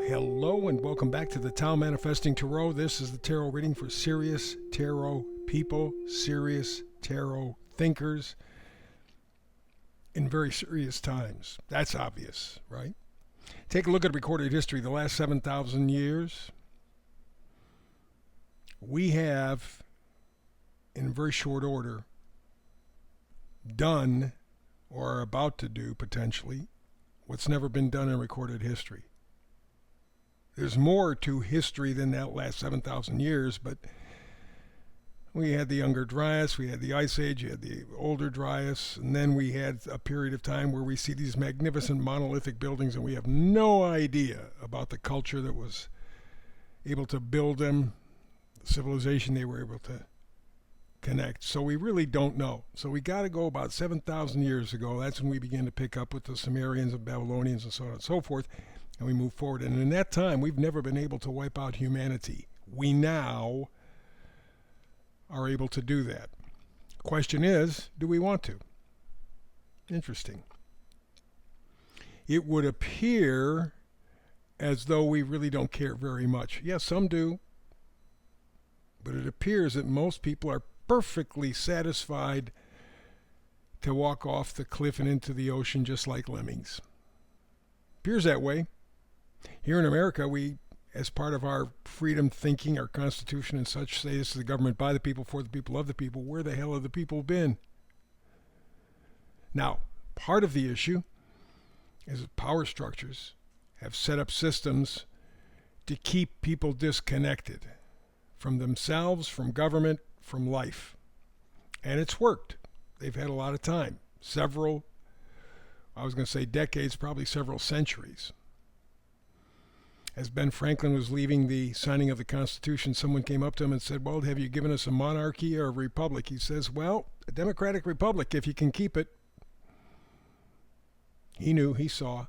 Hello and welcome back to the Tao Manifesting Tarot. This is the tarot reading for serious tarot people, serious tarot thinkers in very serious times. That's obvious, right? Take a look at recorded history, the last 7,000 years. We have, in very short order, done or are about to do, potentially, what's never been done in recorded history. There's more to history than that last 7,000 years, but we had the Younger Dryas, we had the Ice Age, you had the Older Dryas, and then we had a period of time where we see these magnificent monolithic buildings and we have no idea about the culture that was able to build them, the civilization they were able to connect. So we really don't know. So we got to go about 7,000 years ago. That's when we began to pick up with the Sumerians and Babylonians and so on and so forth. And we move forward. And in that time, we've never been able to wipe out humanity. We now are able to do that. Question is, do we want to? Interesting. It would appear as though we really don't care very much. Yes, some do. But it appears that most people are perfectly satisfied to walk off the cliff and into the ocean just like lemmings. Appears that way. Here in America, we, as part of our freedom thinking, our Constitution and such, say this is the government by the people, for the people, of the people. Where the hell have the people been? Now, part of the issue is that power structures have set up systems to keep people disconnected from themselves, from government, from life. And it's worked. They've had a lot of time. Decades, probably several centuries. As Ben Franklin was leaving the signing of the Constitution, someone came up to him and said, well, have you given us a monarchy or a republic? He says, well, a democratic republic, if you can keep it. He knew, he saw.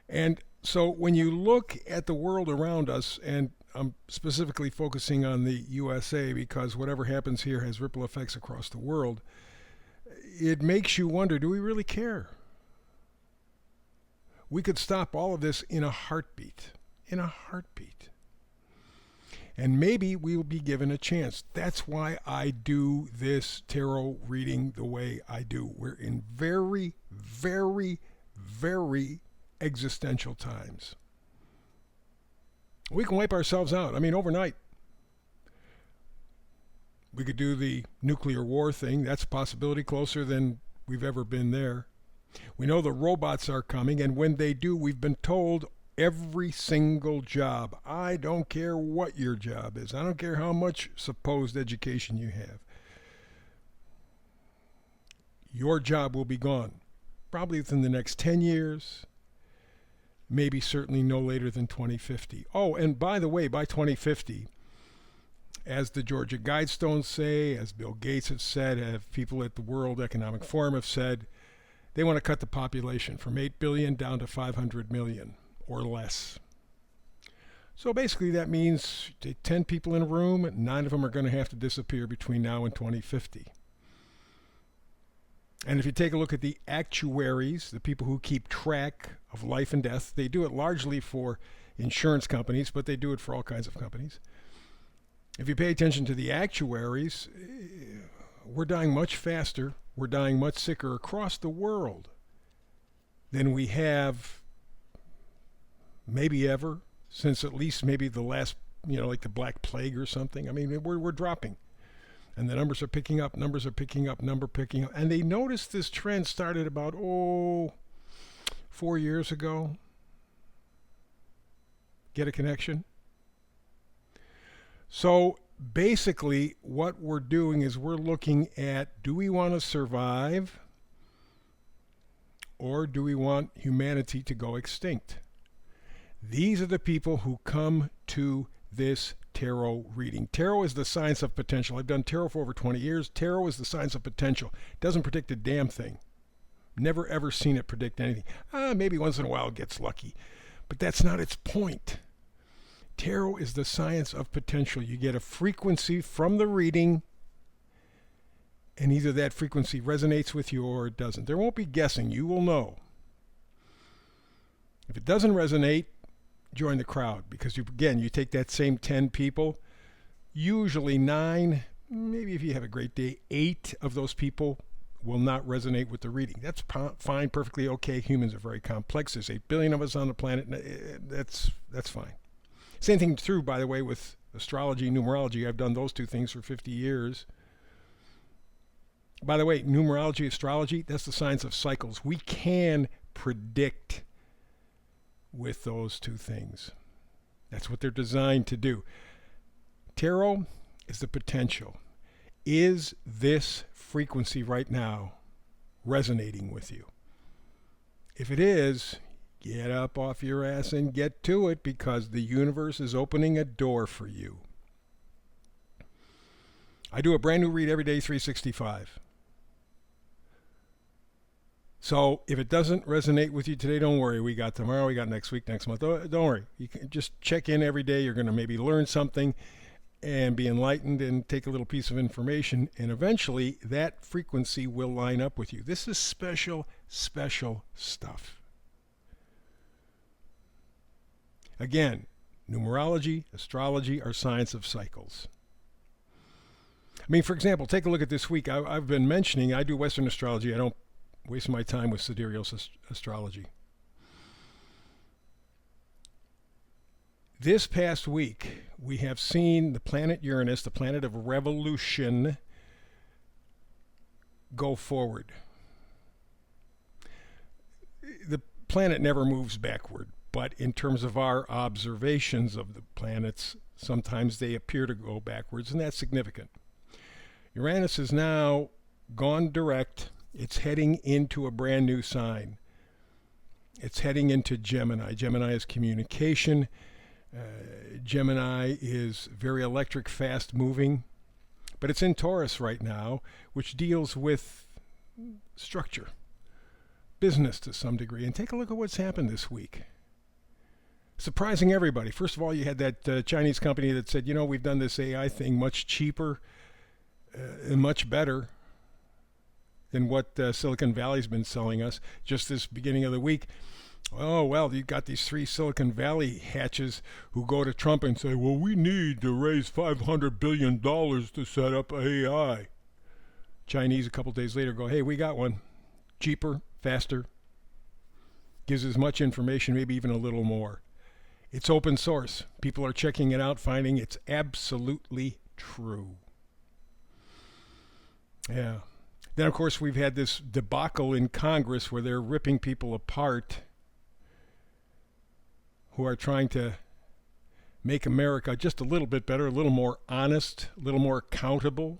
And so when you look at the world around us, and I'm specifically focusing on the USA because whatever happens here has ripple effects across the world, it makes you wonder, do we really care? We could stop all of this in a heartbeat. In a heartbeat. And maybe we'll be given a chance. That's why I do this tarot reading the way I do. We're in very, very, very existential times. We can wipe ourselves out. I mean, overnight. We could do the nuclear war thing. That's a possibility, closer than we've ever been there. We know the robots are coming, and when they do, we've been told every single job. I don't care what your job is. I don't care how much supposed education you have. Your job will be gone. Probably within the next 10 years. Maybe certainly no later than 2050. Oh, and by the way, by 2050, as the Georgia Guidestones say, as Bill Gates has said, as people at the World Economic Forum have said, they want to cut the population from 8 billion down to 500 million or less. So basically that means 10 people in a room, 9 of them are going to have to disappear between now and 2050. And if you take a look at the actuaries, the people who keep track of life and death, they do it largely for insurance companies, but they do it for all kinds of companies. If you pay attention to the actuaries, we're dying much faster, we're dying much sicker across the world than we have maybe ever, since at least maybe the last, like the Black Plague or something. I mean, we're dropping. And the numbers are picking up, number picking up. And they noticed this trend started about, 4 years ago. Get a connection? So basically what we're doing is we're looking at, do we want to survive or do we want humanity to go extinct? These are the people who come to this tarot reading. Tarot is the science of potential. I've done tarot for over 20 years. Tarot is the science of potential. It doesn't predict a damn thing. Never ever seen it predict anything. Maybe once in a while it gets lucky. But that's not its point. Tarot is the science of potential. You get a frequency from the reading, and either that frequency resonates with you or it doesn't. There won't be guessing. You will know. If it doesn't resonate, join the crowd, because you take that same 10 people, usually 9, maybe if you have a great day, 8 of those people will not resonate with the reading. That's fine, perfectly okay. Humans are very complex. There's 8 billion of us on the planet. That's fine. Same thing true, by the way, with astrology, numerology. I've done those two things for 50 years. By the way, numerology, astrology, that's the science of cycles. We can predict with those two things. That's what they're designed to do. Tarot is the potential. Is this frequency right now resonating with you? If it is, get up off your ass and get to it, because the universe is opening a door for you. I do a brand new read every day, 365. So if it doesn't resonate with you today, don't worry. We got tomorrow, we got next week, next month. Don't worry. You can just check in every day. You're going to maybe learn something and be enlightened and take a little piece of information, and eventually that frequency will line up with you. This is special, special stuff. Again, numerology, astrology are science of cycles. I mean, for example, take a look at this week. I've been mentioning I do Western astrology. I don't waste my time with sidereal astrology. This past week, we have seen the planet Uranus, the planet of revolution, go forward. The planet never moves backward, but in terms of our observations of the planets, sometimes they appear to go backwards, and that's significant. Uranus has now gone direct. It's heading into a brand new sign. It's heading into Gemini. Gemini is communication. Gemini is very electric, fast moving. But it's in Taurus right now, which deals with structure, business to some degree. And take a look at what's happened this week. Surprising everybody. First of all, you had that Chinese company that said, we've done this AI thing much cheaper and much better than what Silicon Valley's been selling us just this beginning of the week. Oh, well, you've got these 3 Silicon Valley hatches who go to Trump and say, well, we need to raise $500 billion to set up AI. Chinese a couple days later go, hey, we got one. Cheaper, faster, gives as much information, maybe even a little more. It's open source. People are checking it out, finding it's absolutely true. Yeah. Then, of course, we've had this debacle in Congress where they're ripping people apart who are trying to make America just a little bit better, a little more honest, a little more accountable.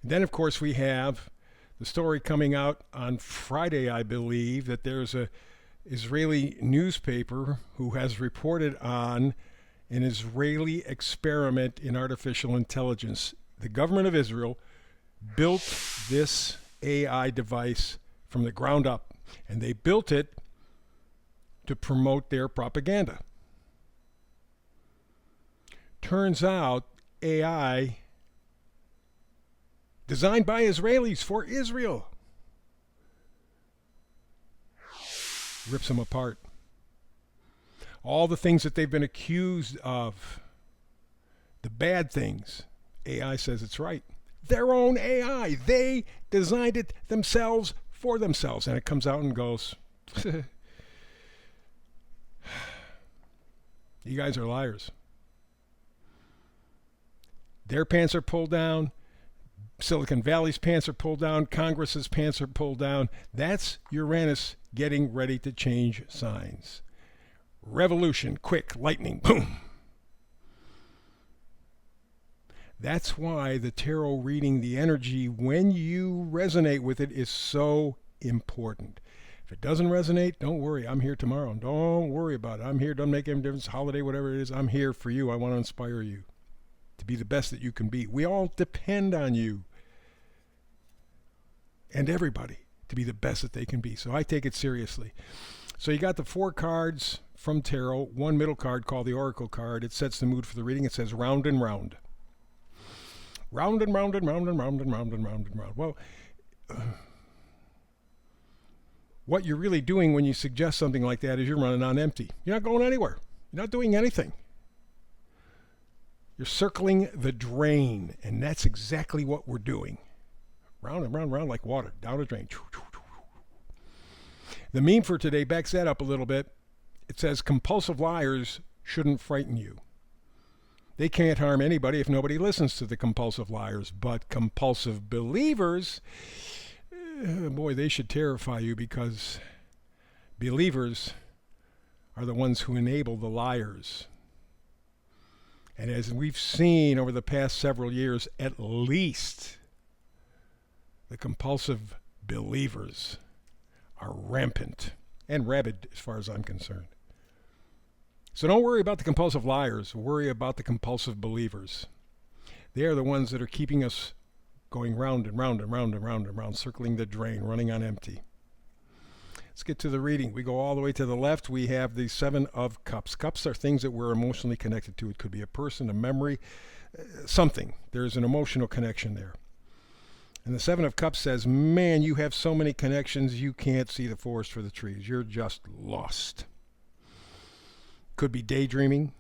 And then, of course, we have the story coming out on Friday, I believe, that there's a Israeli newspaper who has reported on an Israeli experiment in artificial intelligence. The government of Israel built this AI device from the ground up, and they built it to promote their propaganda. Turns out AI designed by Israelis for Israel rips them apart. All the things that they've been accused of, the bad things, AI says it's right. Their own AI. They designed it themselves for themselves. And it comes out and goes, you guys are liars. Their pants are pulled down. Silicon Valley's pants are pulled down. Congress's pants are pulled down. That's Uranus getting ready to change signs. Revolution, quick, lightning, boom. That's why the tarot reading, the energy, when you resonate with it, is so important. If it doesn't resonate, don't worry. I'm here tomorrow. Don't worry about it. I'm here. Doesn't make any difference. Holiday, whatever it is. I'm here for you. I want to inspire you to be the best that you can be. We all depend on you and everybody to be the best that they can be. So I take it seriously. So you got the 4 cards from tarot, one middle card called the Oracle card. It sets the mood for the reading. It says round and round. Round and round and round and round and round and round and round. Well, What you're really doing when you suggest something like that is you're running on empty. You're not going anywhere. You're not doing anything. You're circling the drain, and that's exactly what we're doing. Round and round and round like water, down a drain. The meme for today backs that up a little bit. It says compulsive liars shouldn't frighten you. They can't harm anybody if nobody listens to the compulsive liars, but compulsive believers, boy, they should terrify you, because believers are the ones who enable the liars. And as we've seen over the past several years, at least the compulsive believers are rampant and rabid as far as I'm concerned. So don't worry about the compulsive liars. Worry about the compulsive believers. They are the ones that are keeping us going round and round and round and round and round, circling the drain, running on empty. Let's get to the reading. We go all the way to the left. We have the Seven of Cups. Cups are things that we're emotionally connected to. It could be a person, a memory, something. There's an emotional connection there. And the Seven of Cups says, man, you have so many connections, you can't see the forest for the trees. You're just lost. Could be daydreaming.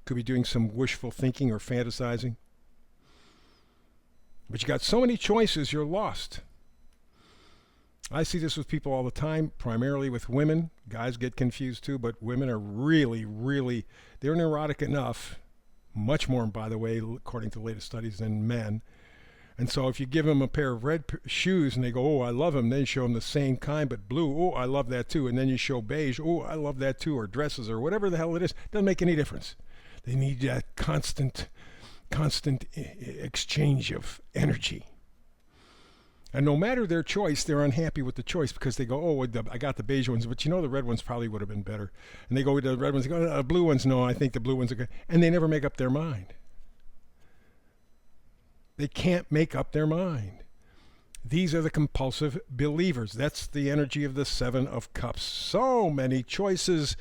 Could be doing some wishful thinking or fantasizing. But you got so many choices, you're lost. I see this with people all the time, primarily with women. Guys get confused too, but women are really, they're neurotic enough, much more, by the way, according to the latest studies, than men. And so if you give them a pair of red shoes and they go, oh, I love them, then you show them the same kind but blue, oh, I love that too. And then you show beige, oh, I love that too, or dresses or whatever the hell it is. Doesn't make any difference. They need that constant exchange of energy. And no matter their choice, they're unhappy with the choice because they go, oh, I got the beige ones, but you know the red ones probably would have been better. And they go with the red ones, they go, the blue ones, no, I think the blue ones are good. And they never make up their mind. They can't make up their mind. These are the compulsive believers. That's the energy of the Seven of Cups. So many choices.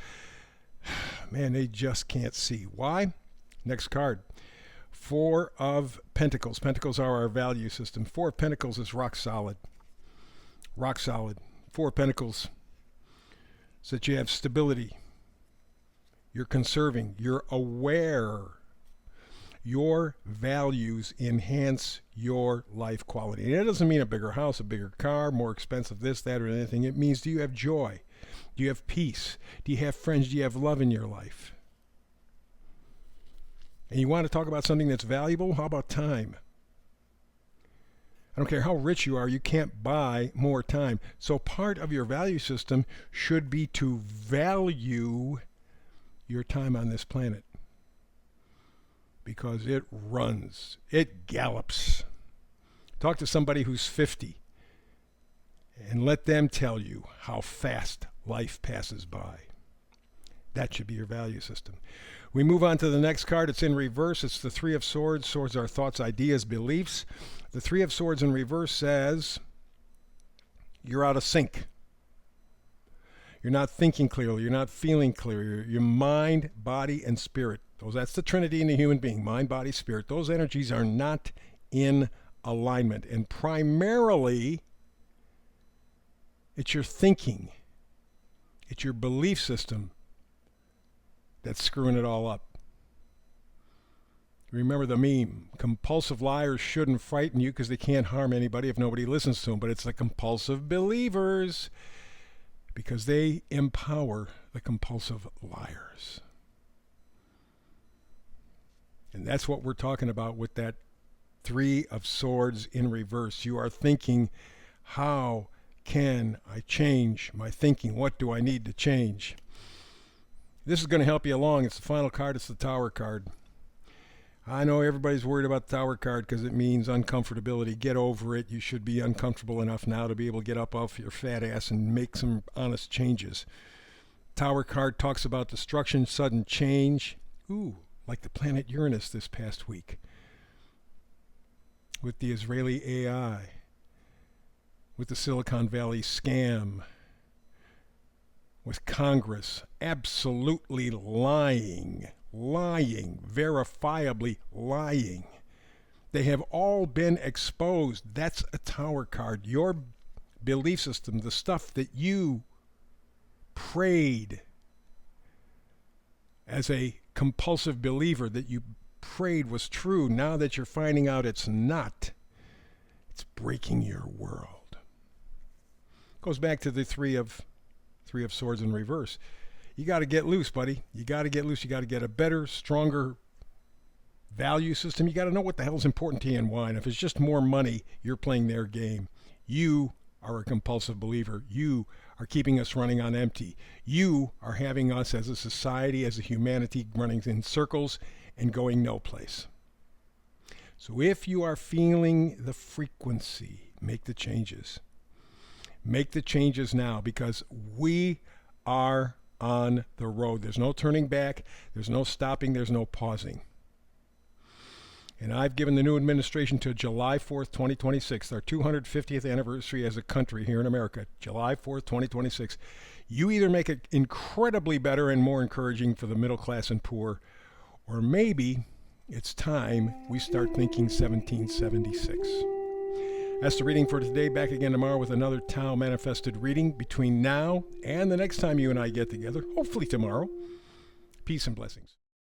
Man, they just can't see. Why? Next card. Four of Pentacles. Pentacles are our value system. Four of Pentacles is rock solid. Rock solid. Four of Pentacles is that you have stability. You're conserving. You're aware. Your values enhance your life quality. And that doesn't mean a bigger house, a bigger car, more expensive this, that, or anything. It means, do you have joy? Do you have peace? Do you have friends? Do you have love in your life? And you want to talk about something that's valuable? How about time? I don't care how rich you are, you can't buy more time. So part of your value system should be to value your time on this planet. Because it runs. It gallops. Talk to somebody who's 50 and let them tell you how fast life passes by. That should be your value system. We move on to the next card. It's in reverse. It's the Three of Swords. Swords are thoughts, ideas, beliefs. The Three of Swords in reverse says you're out of sync. You're not thinking clearly. You're not feeling clearly. Your mind, body, and spirit. That's the Trinity in the human being. Mind, body, spirit. Those energies are not in alignment. And primarily, it's your thinking. It's your belief system that's screwing it all up. Remember the meme. Compulsive liars shouldn't frighten you because they can't harm anybody if nobody listens to them. But it's the compulsive believers, because they empower the compulsive liars. And that's what we're talking about with that Three of Swords in reverse. You are thinking, how can I change my thinking? What do I need to change? This is going to help you along. It's the final card. It's the Tower card. I know everybody's worried about the Tower card because it means uncomfortability. Get over it. You should be uncomfortable enough now to be able to get up off your fat ass and make some honest changes. Tower card talks about destruction, sudden change. Ooh, like the planet Uranus this past week with the Israeli AI, with the Silicon Valley scam, with Congress absolutely lying, verifiably lying. They have all been exposed. That's a Tower card. Your belief system, the stuff that you prayed as a compulsive believer, that you prayed was true, now that you're finding out it's not, it's breaking your world. Goes back to the three of swords in reverse. You got to get loose, buddy. You got to get loose. You got to get a better, stronger value system. You got to know what the hell's important to you and why. And if it's just more money, you're playing their game. You are a compulsive believer. You are keeping us running on empty. You are having us as a society, as a humanity, running in circles and going no place. So if you are feeling the frequency, make the changes. Make the changes now, because we are on the road. There's no turning back. There's no stopping. There's no pausing. And I've given the new administration to July 4th, 2026, our 250th anniversary as a country here in America, July 4th, 2026. You either make it incredibly better and more encouraging for the middle class and poor, or maybe it's time we start thinking 1776. That's the reading for today. Back again tomorrow with another Tao Manifested reading. Between now and the next time you and I get together, hopefully tomorrow, peace and blessings.